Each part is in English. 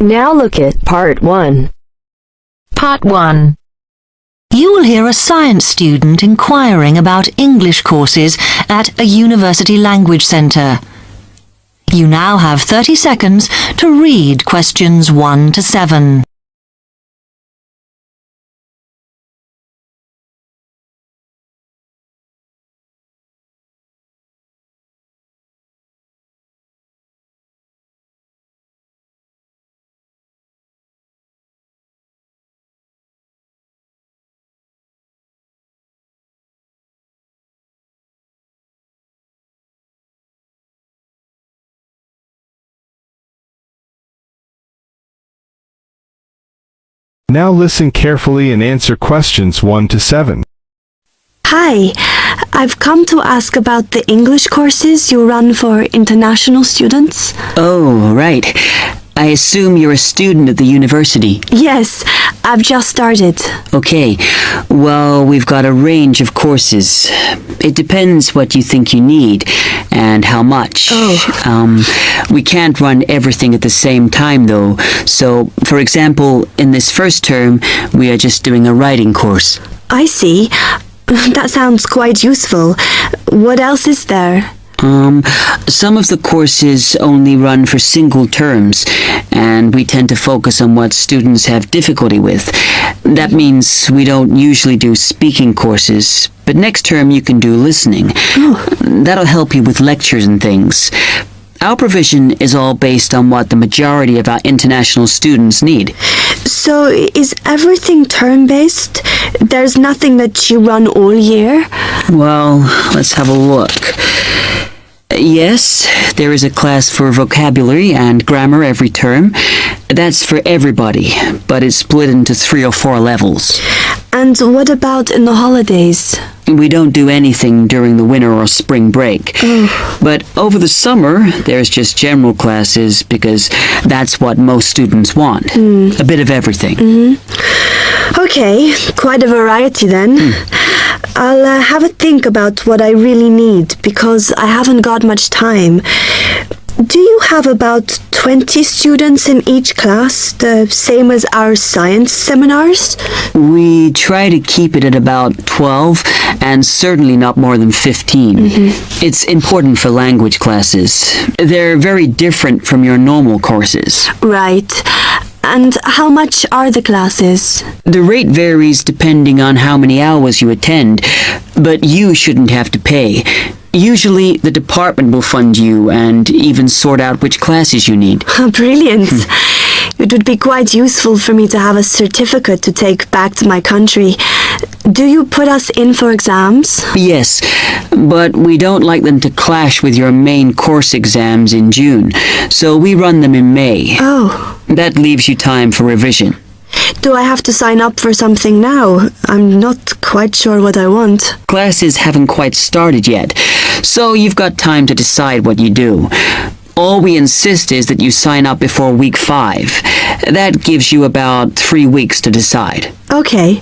Now look at Part 1. Part 1. You will hear a science student inquiring about English courses at a university language centre. You now have 30 seconds to read questions 1 to 7. Now listen carefully and answer questions 1 to 7. Hi, I've come to ask about the English courses you run for international students. Oh, right. I assume you're a student at the university. Yes, I've just started. Okay. Well, we've got a range of courses. It depends what you think you need and how much. We can't run everything at the same time, though. So, for example, in this first term, we are just doing a writing course. I see. That sounds quite useful. What else is there? Some of the courses only run for single terms, and we tend to focus on what students have difficulty with. That means we don't usually do speaking courses, but next term you can do listening. That'll help you with lectures and things. Our provision is all based on what the majority of our international students need. So, is everything term-based? There's nothing that you run all year? Well, let's have a look. Yes, there is a class for vocabulary and grammar every term. That's for everybody, but it's split into 3 or 4 levels. And what about in the holidays? We don't do anything during the winter or spring break. But over the summer, there's just general classes because that's what most students want. A bit of everything. Okay, quite a variety then. I'll have a think about what I really need because I haven't got much time. Do you have about 20 students in each class, the same as our science seminars? We try to keep it at about 12 and certainly not more than 15. It's important for language classes. They're very different from your normal courses. Right. And how much are the classes? The rate varies depending on how many hours you attend, but you shouldn't have to pay. Usually, the department will fund you and even sort out which classes you need. Brilliant. It would be quite useful for me to have a certificate to take back to my country. Do you put us in for exams? Yes, but we don't like them to clash with your main course exams in June, so we run them in May. Oh. That leaves you time for revision. Do I have to sign up for something now? I'm not quite sure what I want. Classes haven't quite started yet, so you've got time to decide what you do. All we insist is that you sign up before week 5. That gives you about 3 weeks to decide. Okay.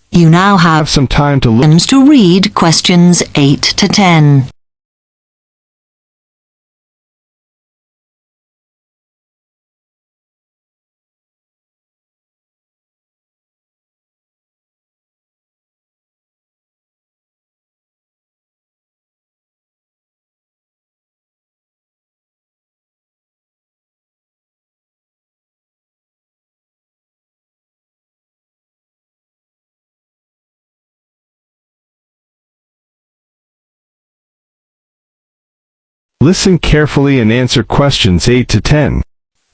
You now have Have some time to look. seconds to read questions 8 to 10. Listen carefully and answer questions 8 to 10.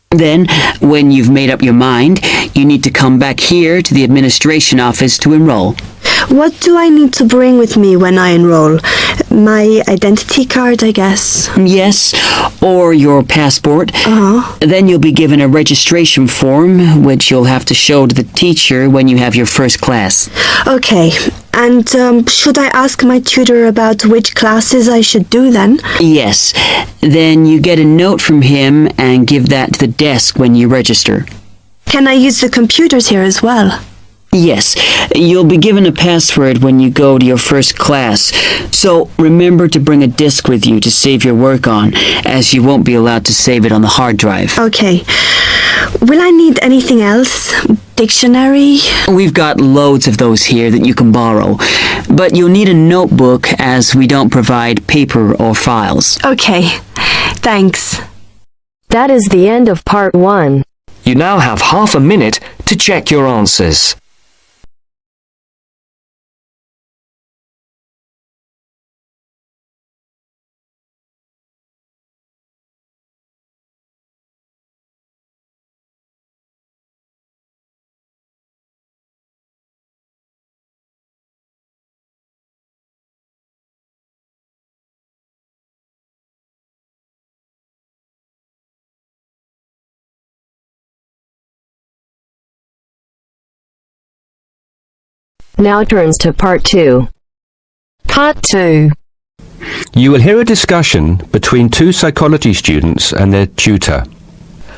Then, when you've made up your mind, you need to come back here to the administration office to enroll. What do I need to bring with me when I enroll? My identity card, I guess. Yes, or your passport. Then you'll be given a registration form, which you'll have to show to the teacher when you have your first class. Okay. And should I ask my tutor about which classes I should do then? Yes. Then you get a note from him and give that to the desk when you register. Can I use the computers here as well? Yes, you'll be given a password when you go to your first class, so remember to bring a disk with you to save your work on, as you won't be allowed to save it on the hard drive. Okay. Will I need anything else? Dictionary? We've got loads of those here that you can borrow, but you'll need a notebook as we don't provide paper or files. Okay. Thanks. That is the end of part 1. You now have half a minute to check your answers. Now turns to part 2. Part 2. You will hear a discussion between two psychology students and their tutor.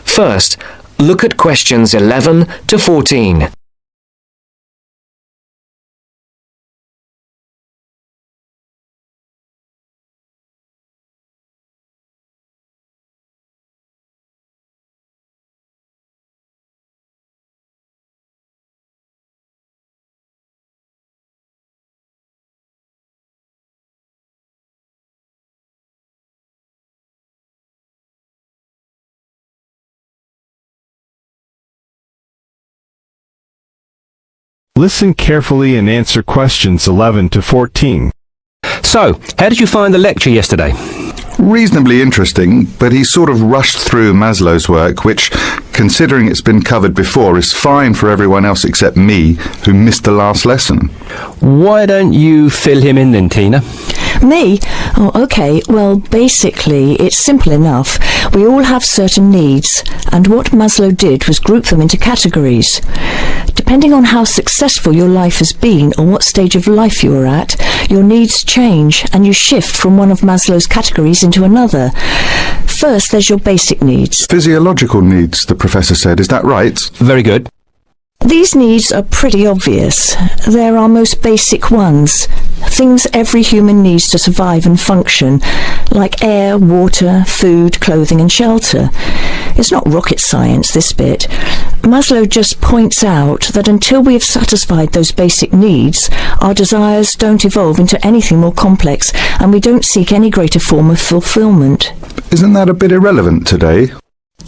First, look at questions 11 to 14. Listen carefully and answer questions 11 to 14. So, how did you find the lecture yesterday? Reasonably interesting, but he sort of rushed through Maslow's work, which, considering it's been covered before, is fine for everyone else except me, who missed the last lesson. Why don't you fill him in then, Tina? Me? Oh, okay. Well, basically, it's simple enough. We all have certain needs, and what Maslow did was group them into categories. Depending on how successful your life has been or what stage of life you are at, your needs change and you shift from one of Maslow's categories into another. First, there's your basic needs. Physiological needs, the professor said. Is that right? Very good. These needs are pretty obvious. They're our most basic ones. Things every human needs to survive and function, like air, water, food, clothing and shelter. It's not rocket science, this bit. Maslow just points out that until we have satisfied those basic needs, our desires don't evolve into anything more complex, and we don't seek any greater form of fulfillment. Isn't that a bit irrelevant today?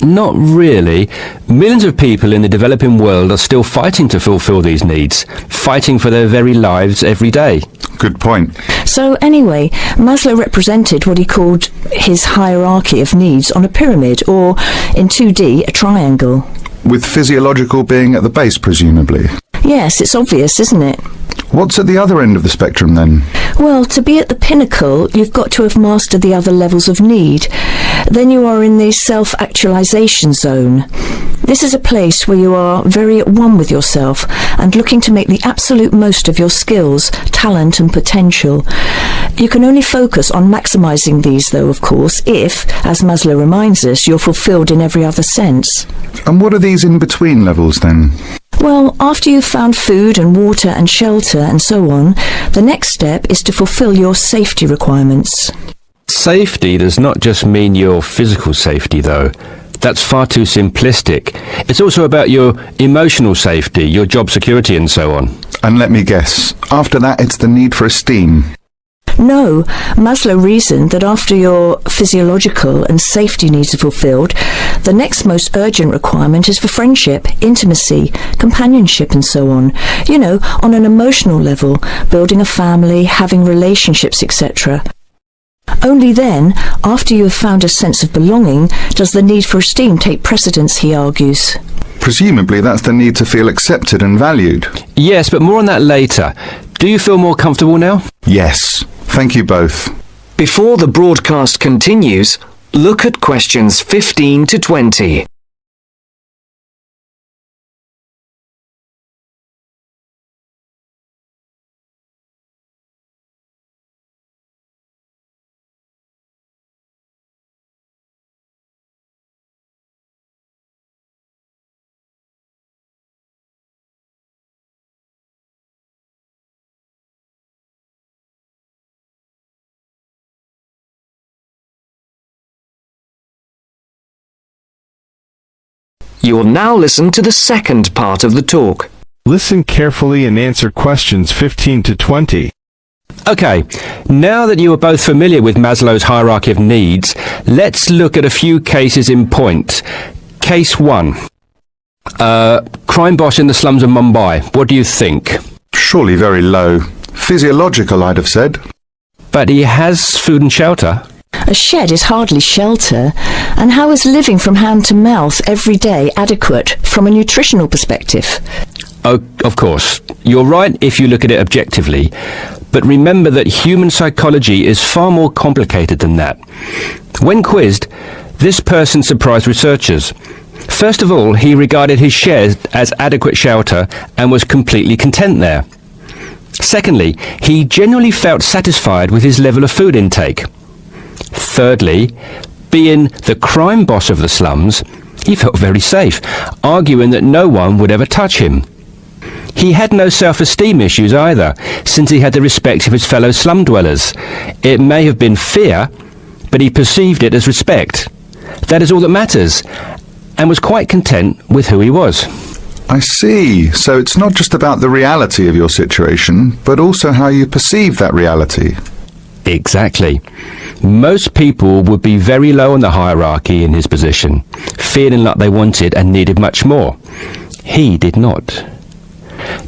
Not really. Millions of people in the developing world are still fighting to fulfill these needs, fighting for their very lives every day. Good point. So anyway, Maslow represented what he called his hierarchy of needs on a pyramid, or in 2D, a triangle. With physiological being at the base, presumably. Yes, it's obvious, isn't it? What's at the other end of the spectrum, then? Well, to be at the pinnacle, you've got to have mastered the other levels of need. Then you are in the self-actualization zone. This is a place where you are very at one with yourself and looking to make the absolute most of your skills, talent and potential. You can only focus on maximizing these, though, of course, if, as Maslow reminds us, you're fulfilled in every other sense. And what are these in-between levels, then? Well, after you've found food and water and shelter and so on, the next step is to fulfill your safety requirements. Safety does not just mean your physical safety, though. That's far too simplistic. It's also about your emotional safety, your job security and so on. And let me guess, after that it's the need for esteem. No, Maslow reasoned that after your physiological and safety needs are fulfilled, the next most urgent requirement is for friendship, intimacy, companionship and so on. You know, on an emotional level, building a family, having relationships, etc. Only then, after you have found a sense of belonging, does the need for esteem take precedence, he argues. Presumably that's the need to feel accepted and valued. Yes, but more on that later. Do you feel more comfortable now? Yes. Thank you both. Before the broadcast continues, look at questions 15 to 20. You will now listen to the second part of the talk. Listen carefully and answer questions 15 to 20. Okay, now that you are both familiar with Maslow's hierarchy of needs, let's look at a few cases in point. Case 1. Crime boss in the slums of Mumbai. What do you think? Surely very low. Physiological, I'd have said. But he has food and shelter. A shed is hardly shelter, and how is living from hand to mouth every day adequate from a nutritional perspective? Oh, of course. You're right if you look at it objectively, but remember that human psychology is far more complicated than that. When quizzed, this person surprised researchers. First of all, he regarded his shed as adequate shelter and was completely content there. Secondly, he genuinely felt satisfied with his level of food intake. Thirdly, being the crime boss of the slums, he felt very safe, arguing that no one would ever touch him. He had no self-esteem issues either, since he had the respect of his fellow slum dwellers. It may have been fear, but he perceived it as respect. That is all that matters, and was quite content with who he was. I see. So it's not just about the reality of your situation, but also how you perceive that reality. Exactly. Most people would be very low on the hierarchy in his position, feeling like they wanted and needed much more. He did not.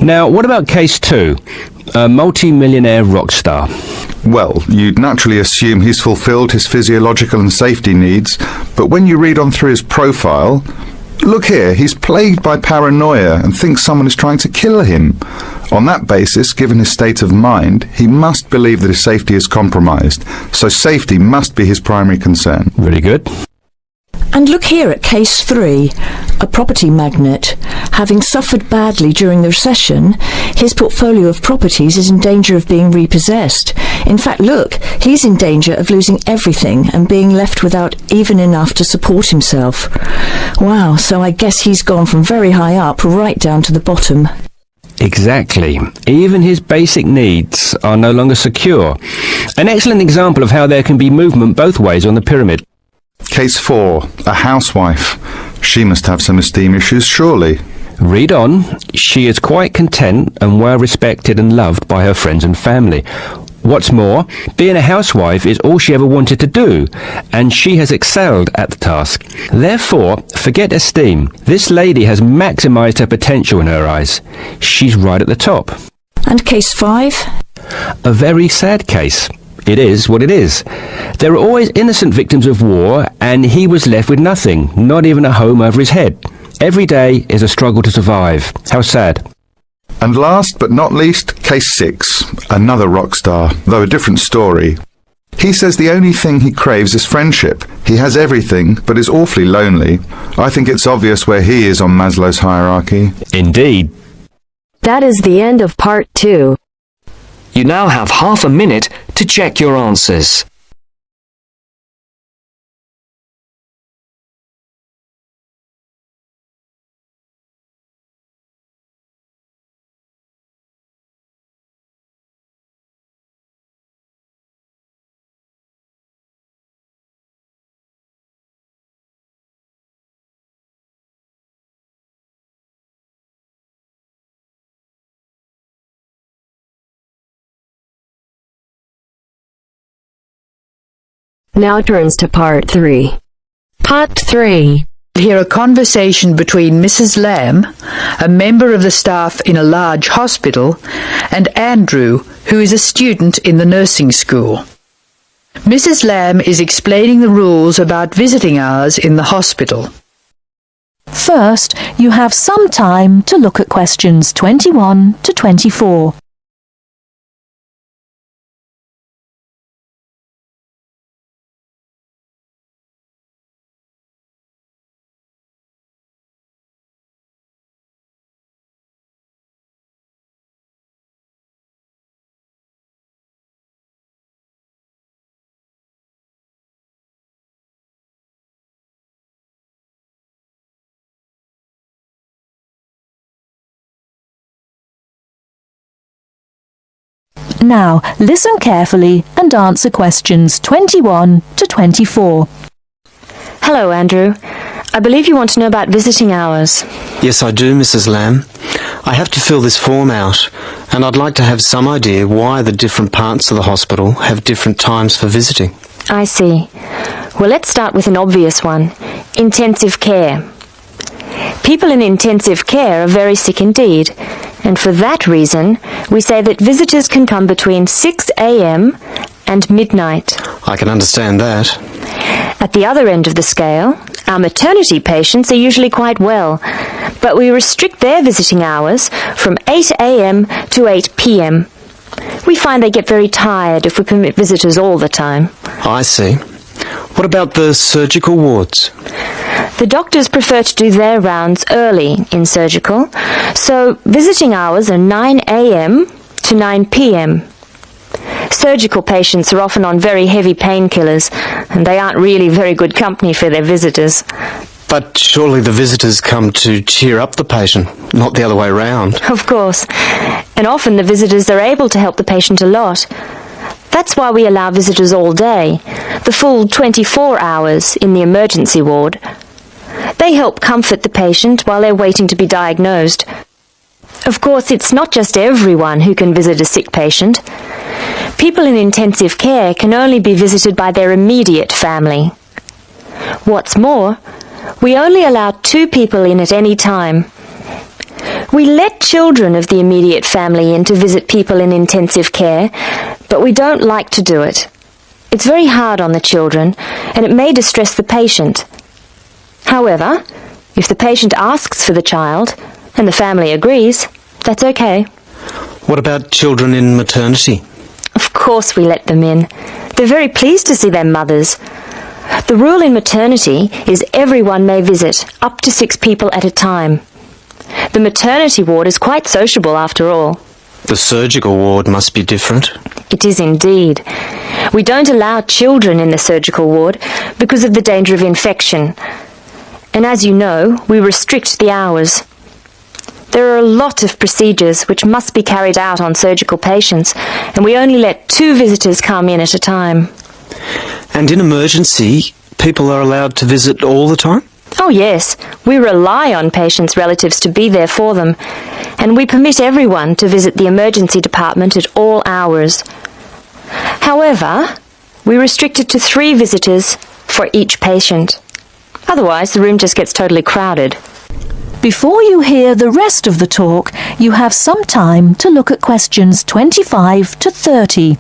Now, what about case 2? A multi-millionaire rock star. Well, you'd naturally assume he's fulfilled his physiological and safety needs, but when you read on through his profile, look here, he's plagued by paranoia and thinks someone is trying to kill him. On that basis, given his state of mind, he must believe that his safety is compromised, so safety must be his primary concern. Really good. And look here at case 3, a property magnate. Having suffered badly during the recession, his portfolio of properties is in danger of being repossessed. In fact, look, he's in danger of losing everything and being left without even enough to support himself. Wow, so I guess he's gone from very high up right down to the bottom. Exactly. Even his basic needs are no longer secure. An excellent example of how there can be movement both ways on the pyramid. Case 4. A housewife. She must have some esteem issues, surely. Read on. She is quite content and well respected and loved by her friends and family. What's more, being a housewife is all she ever wanted to do, and she has excelled at the task. Therefore, forget esteem. This lady has maximised her potential in her eyes. She's right at the top. And case 5? A very sad case. It is what it is. There are always innocent victims of war, and he was left with nothing, not even a home over his head. Every day is a struggle to survive. How sad. And last but not least, case 6. Another rock star, though a different story. He says the only thing he craves is friendship. He has everything, but is awfully lonely. I think it's obvious where he is on Maslow's hierarchy. Indeed. That is the end of part 2. You now have half a minute to check your answers. Now turns to part 3. Part 3. Hear a conversation between Mrs. Lamb, a member of the staff in a large hospital, and Andrew, who is a student in the nursing school. Mrs. Lamb is explaining the rules about visiting hours in the hospital. First, you have some time to look at questions 21 to 24. Now, listen carefully and answer questions 21 to 24. Hello, Andrew. I believe you want to know about visiting hours. Yes, I do, Mrs. Lamb. I have to fill this form out, and I'd like to have some idea why the different parts of the hospital have different times for visiting. I see. Well, let's start with an obvious one. Intensive care. People in intensive care are very sick indeed, and for that reason, we say that visitors can come between 6 a.m. and midnight. I can understand that. At the other end of the scale, our maternity patients are usually quite well, but we restrict their visiting hours from 8 a.m. to 8 p.m. We find they get very tired if we permit visitors all the time. I see. What about the surgical wards? The doctors prefer to do their rounds early in surgical, so visiting hours are 9 a.m. to 9 p.m. Surgical patients are often on very heavy painkillers, and they aren't really very good company for their visitors. But surely the visitors come to cheer up the patient, not the other way round. Of course. And often the visitors are able to help the patient a lot. That's why we allow visitors all day, the full 24 hours in the emergency ward. They help comfort the patient while they're waiting to be diagnosed. Of course, it's not just everyone who can visit a sick patient. People in intensive care can only be visited by their immediate family. What's more, we only allow 2 people in at any time. We let children of the immediate family in to visit people in intensive care, but we don't like to do it. It's very hard on the children, and it may distress the patient. However, if the patient asks for the child, and the family agrees, that's okay. What about children in maternity? Of course we let them in. They're very pleased to see their mothers. The rule in maternity is everyone may visit, up to 6 people at a time. The maternity ward is quite sociable after all. The surgical ward must be different. It is indeed. We don't allow children in the surgical ward because of the danger of infection. And as you know, we restrict the hours. There are a lot of procedures which must be carried out on surgical patients, and we only let 2 visitors come in at a time. And in emergency, people are allowed to visit all the time? Oh yes, we rely on patients' relatives to be there for them, and we permit everyone to visit the emergency department at all hours. However, we restrict it to 3 visitors for each patient. Otherwise, the room just gets totally crowded. Before you hear the rest of the talk, you have some time to look at questions 25 to 30.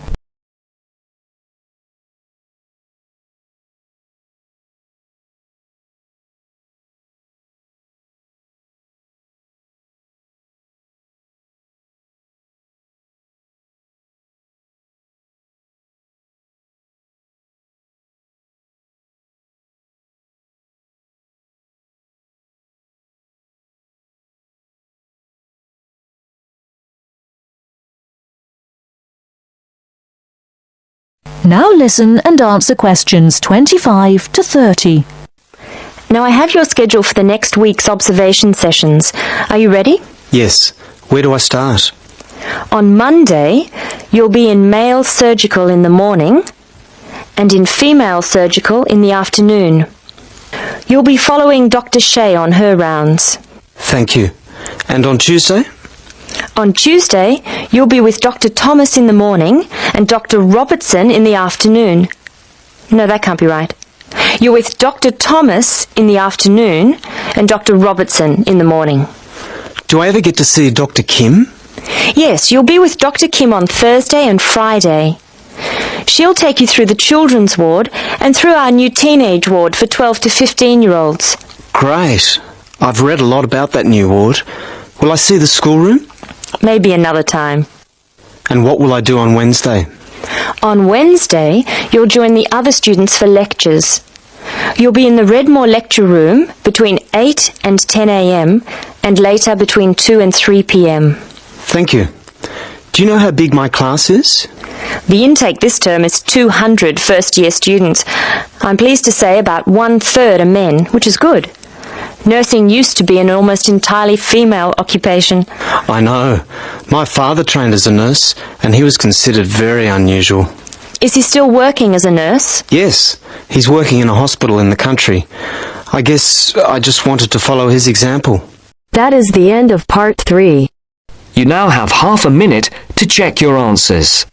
Now listen and answer questions 25 to 30. Now I have your schedule for the next week's observation sessions. Are you ready? Yes. Where do I start? On Monday, you'll be in male surgical in the morning and in female surgical in the afternoon. You'll be following Dr. Shea on her rounds. Thank you. And on Tuesday? On Tuesday, you'll be with Dr. Thomas in the morning and Dr. Robertson in the afternoon. No, that can't be right. You're with Dr. Thomas in the afternoon and Dr. Robertson in the morning. Do I ever get to see Dr. Kim? Yes, you'll be with Dr. Kim on Thursday and Friday. She'll take you through the children's ward and through our new teenage ward for 12 to 15-year-olds. Great. I've read a lot about that new ward. Will I see the schoolroom? Maybe another time. And what will I do on Wednesday? On Wednesday, you'll join the other students for lectures. You'll be in the Redmore lecture room between 8 and 10 a.m. and later between 2 and 3 p.m. Thank you. Do you know how big my class is? The intake this term is 200 first-year students. I'm pleased to say about 1/3 are men, which is good. Nursing used to be an almost entirely female occupation. I know. My father trained as a nurse, and he was considered very unusual. Is he still working as a nurse? Yes, he's working in a hospital in the country. I guess I just wanted to follow his example. That is the end of part 3. You now have half a minute to check your answers.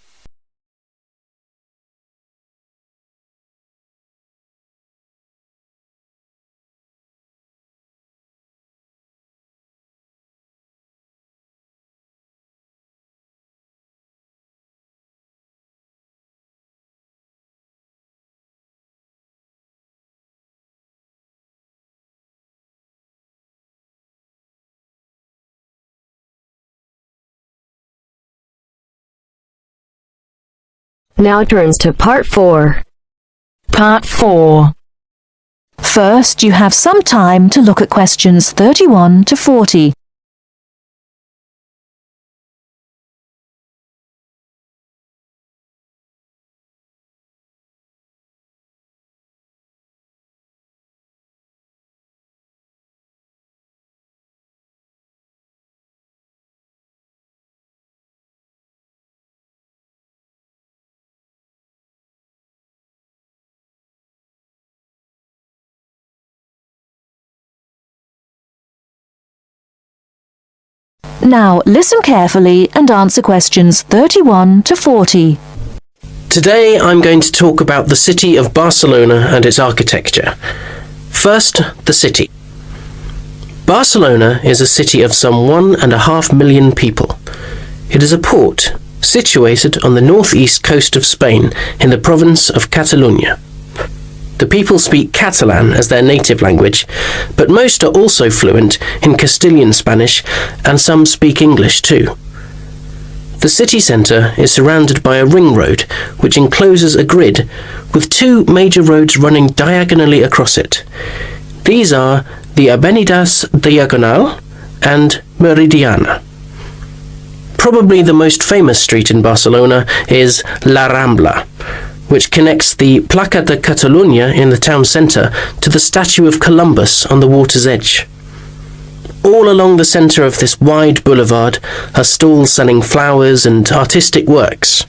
Now turns to part 4. Part 4. First, you have some time to look at questions 31 to 40. Now listen carefully and answer questions 31 to 40. Today I'm going to talk about the city of Barcelona and its architecture. First, the city. Barcelona is a city of some 1.5 million people. It is a port situated on the northeast coast of Spain in the province of Catalonia. The people speak Catalan as their native language, but most are also fluent in Castilian Spanish and some speak English too. The city centre is surrounded by a ring road which encloses a grid with 2 major roads running diagonally across it. These are the Avenidas Diagonal and Meridiana. Probably the most famous street in Barcelona is La Rambla, which connects the Plaça de Catalunya in the town centre to the statue of Columbus on the water's edge. All along the centre of this wide boulevard are stalls selling flowers and artistic works.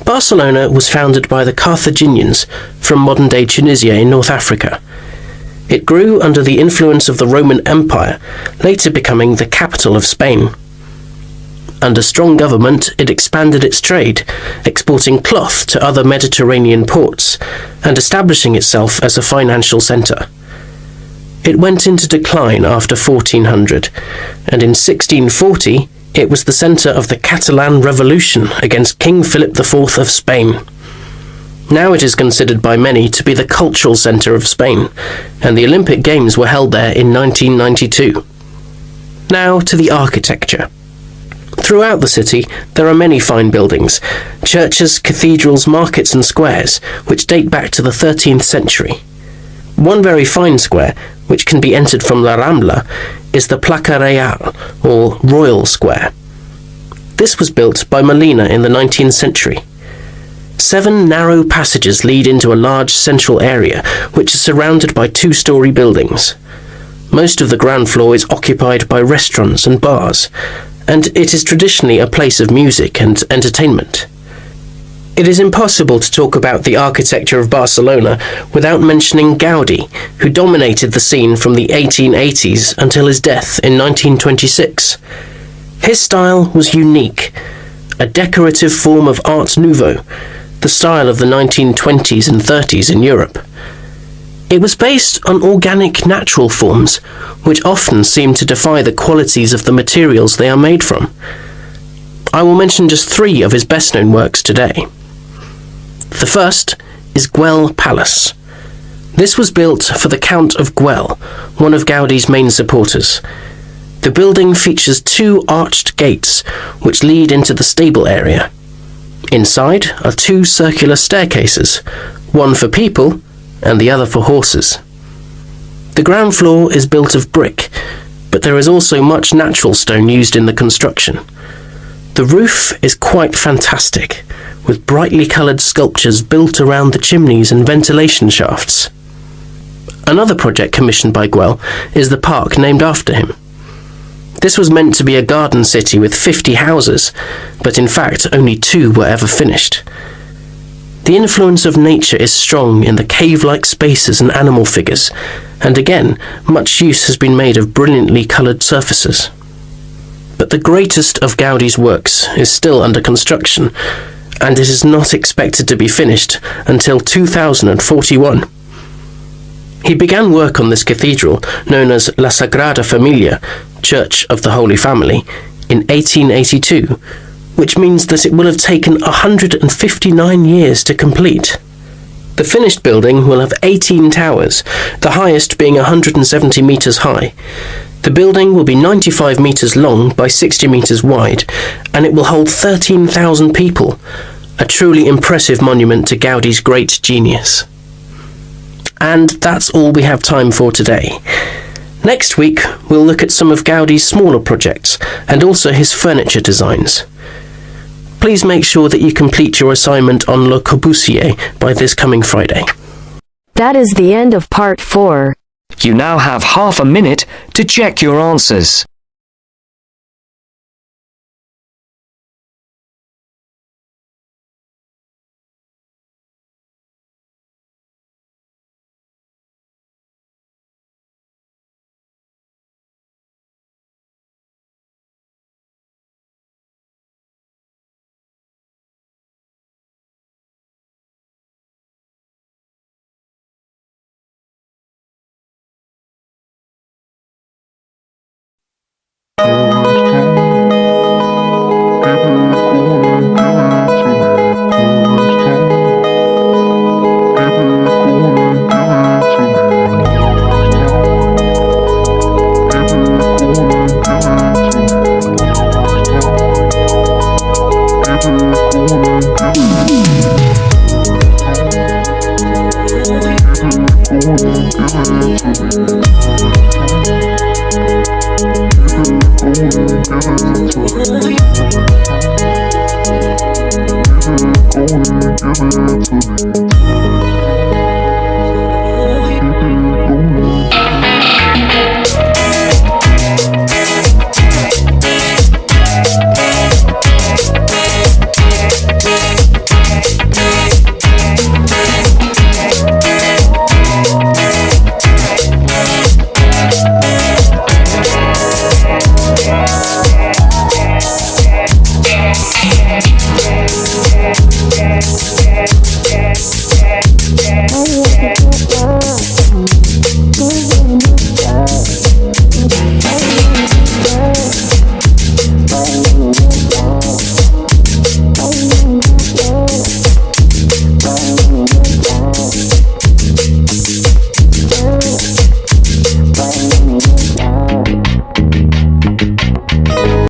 Barcelona was founded by the Carthaginians from modern-day Tunisia in North Africa. It grew under the influence of the Roman Empire, later becoming the capital of Spain. Under strong government, it expanded its trade, exporting cloth to other Mediterranean ports, and establishing itself as a financial centre. It went into decline after 1400, and in 1640 it was the centre of the Catalan Revolution against King Philip IV of Spain. Now it is considered by many to be the cultural centre of Spain, and the Olympic Games were held there in 1992. Now to the architecture. Throughout the city, there are many fine buildings, churches, cathedrals, markets and squares, which date back to the 13th century. One very fine square, which can be entered from La Rambla, is the Plaça Real, or Royal Square. This was built by Molina in the 19th century. 7 narrow passages lead into a large central area, which is surrounded by 2-storey buildings. Most of the ground floor is occupied by restaurants and bars, and it is traditionally a place of music and entertainment. It is impossible to talk about the architecture of Barcelona without mentioning Gaudí, who dominated the scene from the 1880s until his death in 1926. His style was unique, a decorative form of Art Nouveau, the style of the 1920s and 30s in Europe. It was based on organic natural forms, which often seem to defy the qualities of the materials they are made from. I will mention just 3 of his best-known works today. The first is Güell Palace. This was built for the Count of Güell, one of Gaudí's main supporters. The building features 2 arched gates, which lead into the stable area. Inside are 2 circular staircases, one for people and the other for horses. The ground floor is built of brick, but there is also much natural stone used in the construction. The roof is quite fantastic, with brightly coloured sculptures built around the chimneys and ventilation shafts. Another project commissioned by Güell is the park named after him. This was meant to be a garden city with 50 houses, but in fact only 2 were ever finished. The influence of nature is strong in the cave-like spaces and animal figures, and again, much use has been made of brilliantly coloured surfaces. But the greatest of Gaudi's works is still under construction, and it is not expected to be finished until 2041. He began work on this cathedral, known as La Sagrada Familia, Church of the Holy Family, in 1882, which means that it will have taken 159 years to complete. The finished building will have 18 towers, the highest being 170 metres high. The building will be 95 metres long by 60 metres wide, and it will hold 13,000 people, a truly impressive monument to Gaudi's great genius. And that's all we have time for today. Next week, we'll look at some of Gaudi's smaller projects, and also his furniture designs. Please make sure that you complete your assignment on Le Corbusier by this coming Friday. That is the end of part 4. You now have half a minute to check your answers. Give it to me.